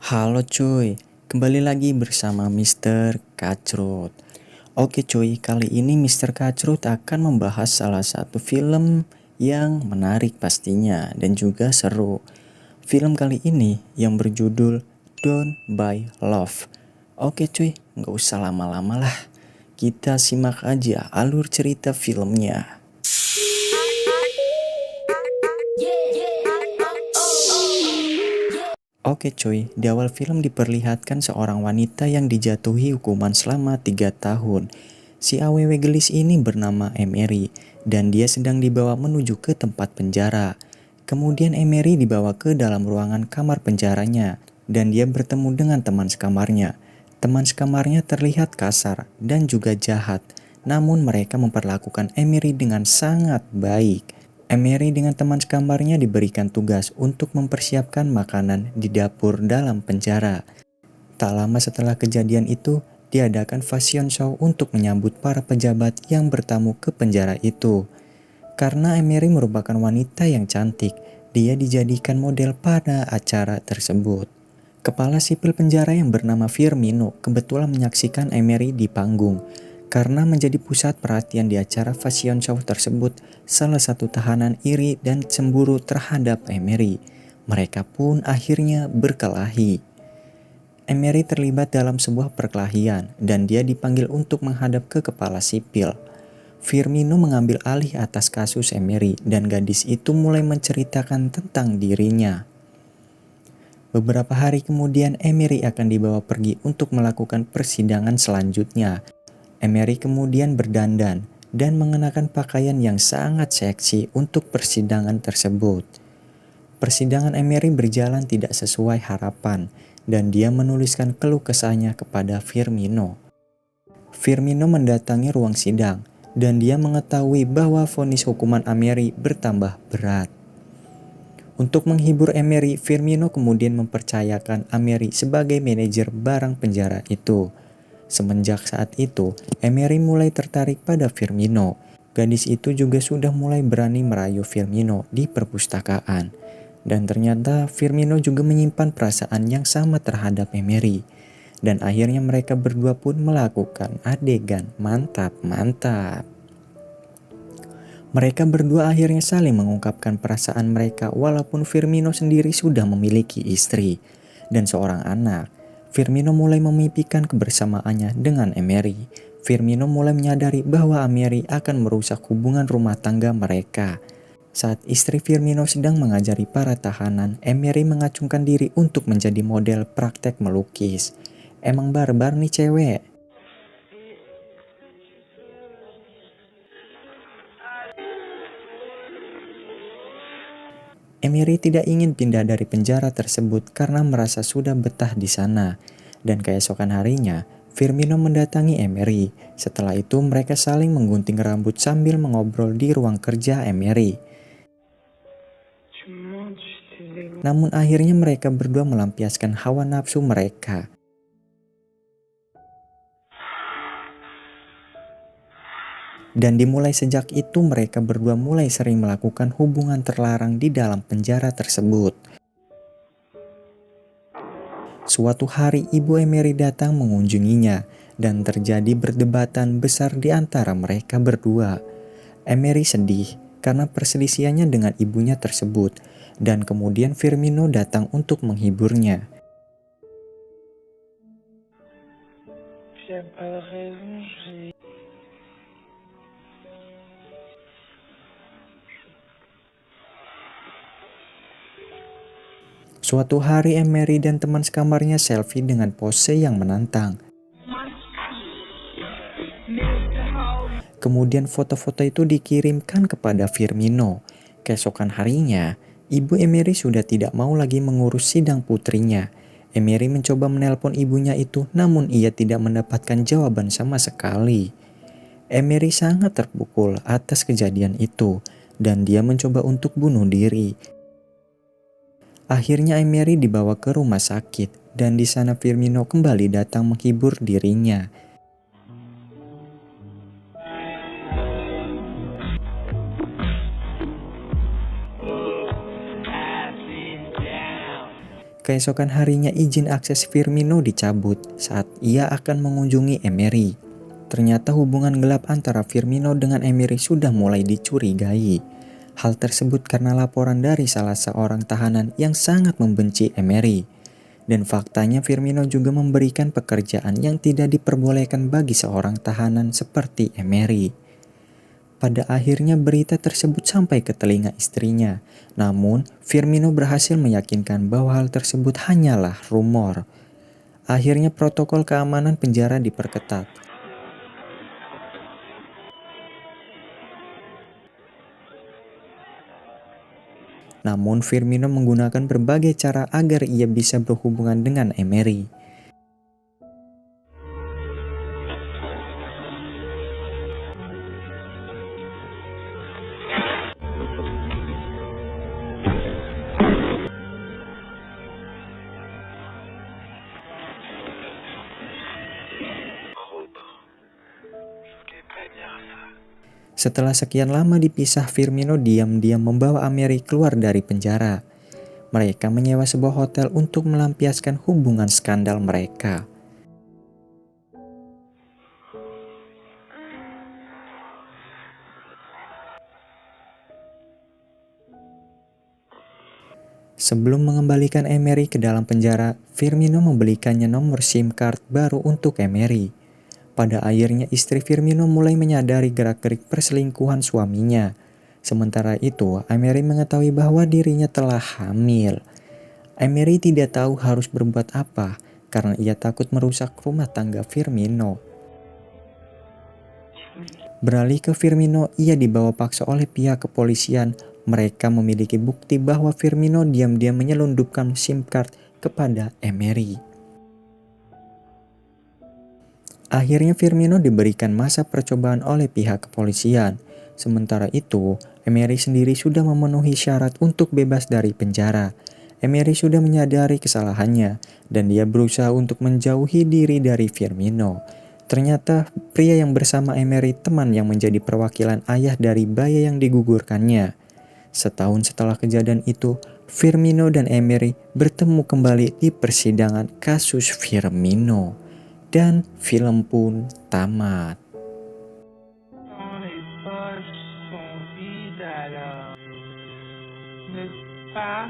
Halo cuy, kembali lagi bersama Mr. Kacrut. Oke cuy, kali ini Mr. Kacrut akan membahas salah satu film yang menarik pastinya dan juga seru. Film kali ini yang berjudul Don't Buy Love. Oke cuy, nggak usah lama-lama lah. Kita simak aja alur cerita filmnya. Oke cuy, di awal film diperlihatkan seorang wanita yang dijatuhi hukuman selama 3 tahun. Si AWW gelis ini bernama Emery dan dia sedang dibawa menuju ke tempat penjara. Kemudian Emery dibawa ke dalam ruangan kamar penjaranya dan dia bertemu dengan teman sekamarnya. Teman sekamarnya terlihat kasar dan juga jahat, namun mereka memperlakukan Emery dengan sangat baik. Emery dengan teman sekamarnya diberikan tugas untuk mempersiapkan makanan di dapur dalam penjara. Tak lama setelah kejadian itu, diadakan fashion show untuk menyambut para pejabat yang bertamu ke penjara itu. Karena Emery merupakan wanita yang cantik, dia dijadikan model pada acara tersebut. Kepala sipil penjara yang bernama Firmino kebetulan menyaksikan Emery di panggung. Karena menjadi pusat perhatian di acara fashion show tersebut, salah satu tahanan iri dan cemburu terhadap Emery. Mereka pun akhirnya berkelahi. Emery terlibat dalam sebuah perkelahian dan dia dipanggil untuk menghadap ke kepala sipil. Firmino mengambil alih atas kasus Emery dan gadis itu mulai menceritakan tentang dirinya. Beberapa hari kemudian Emery akan dibawa pergi untuk melakukan persidangan selanjutnya. Emery kemudian berdandan dan mengenakan pakaian yang sangat seksi untuk persidangan tersebut. Persidangan Emery berjalan tidak sesuai harapan dan dia menuliskan keluh kesahnya kepada Firmino. Firmino mendatangi ruang sidang dan dia mengetahui bahwa vonis hukuman Emery bertambah berat. Untuk menghibur Emery, Firmino kemudian mempercayakan Emery sebagai manajer barang penjara itu. Semenjak saat itu, Emery mulai tertarik pada Firmino. Gadis itu juga sudah mulai berani merayu Firmino di perpustakaan. Dan ternyata Firmino juga menyimpan perasaan yang sama terhadap Emery. Dan akhirnya mereka berdua pun melakukan adegan mantap-mantap. Mereka berdua akhirnya saling mengungkapkan perasaan mereka walaupun Firmino sendiri sudah memiliki istri dan seorang anak. Firmino mulai memimpikan kebersamaannya dengan Emery. Firmino mulai menyadari bahwa Emery akan merusak hubungan rumah tangga mereka. Saat istri Firmino sedang mengajari para tahanan, Emery mengacungkan diri untuk menjadi model praktek melukis. Emang barbar nih cewek. Emery tidak ingin pindah dari penjara tersebut karena merasa sudah betah di sana. Dan keesokan harinya, Firmino mendatangi Emery. Setelah itu mereka saling menggunting rambut sambil mengobrol di ruang kerja Emery. Namun akhirnya mereka berdua melampiaskan hawa nafsu mereka. Dan dimulai sejak itu mereka berdua mulai sering melakukan hubungan terlarang di dalam penjara tersebut. Suatu hari ibu Emery datang mengunjunginya dan terjadi perdebatan besar di antara mereka berdua. Emery sedih karena perselisihannya dengan ibunya tersebut dan kemudian Firmino datang untuk menghiburnya. Suatu hari Emery dan teman sekamarnya selfie dengan pose yang menantang. Kemudian foto-foto itu dikirimkan kepada Firmino. Keesokan harinya, ibu Emery sudah tidak mau lagi mengurus sidang putrinya. Emery mencoba menelpon ibunya itu, namun ia tidak mendapatkan jawaban sama sekali. Emery sangat terpukul atas kejadian itu, dan dia mencoba untuk bunuh diri. Akhirnya Emery dibawa ke rumah sakit, dan di sana Firmino kembali datang menghibur dirinya. Keesokan harinya izin akses Firmino dicabut saat ia akan mengunjungi Emery. Ternyata hubungan gelap antara Firmino dengan Emery sudah mulai dicurigai. Hal tersebut karena laporan dari salah seorang tahanan yang sangat membenci Emery. Dan faktanya Firmino juga memberikan pekerjaan yang tidak diperbolehkan bagi seorang tahanan seperti Emery. Pada akhirnya berita tersebut sampai ke telinga istrinya. Namun, Firmino berhasil meyakinkan bahwa hal tersebut hanyalah rumor. Akhirnya protokol keamanan penjara diperketat. Namun Firmino menggunakan berbagai cara agar ia bisa berhubungan dengan Emery. Setelah sekian lama dipisah, Firmino diam-diam membawa Emery keluar dari penjara. Mereka menyewa sebuah hotel untuk melampiaskan hubungan skandal mereka. Sebelum mengembalikan Emery ke dalam penjara, Firmino membelikannya nomor SIM card baru untuk Emery. Pada akhirnya istri Firmino mulai menyadari gerak-gerik perselingkuhan suaminya. Sementara itu, Emery mengetahui bahwa dirinya telah hamil. Emery tidak tahu harus berbuat apa karena ia takut merusak rumah tangga Firmino. Beralih ke Firmino, ia dibawa paksa oleh pihak kepolisian. Mereka memiliki bukti bahwa Firmino diam-diam menyelundupkan SIM card kepada Emery. Akhirnya Firmino diberikan masa percobaan oleh pihak kepolisian. Sementara itu, Emery sendiri sudah memenuhi syarat untuk bebas dari penjara. Emery sudah menyadari kesalahannya dan dia berusaha untuk menjauhi diri dari Firmino. Ternyata pria yang bersama Emery teman yang menjadi perwakilan ayah dari bayi yang digugurkannya. Setahun setelah kejadian itu, Firmino dan Emery bertemu kembali di persidangan kasus Firmino. Dan film pun tamat. On est poches sont vides alors ne pas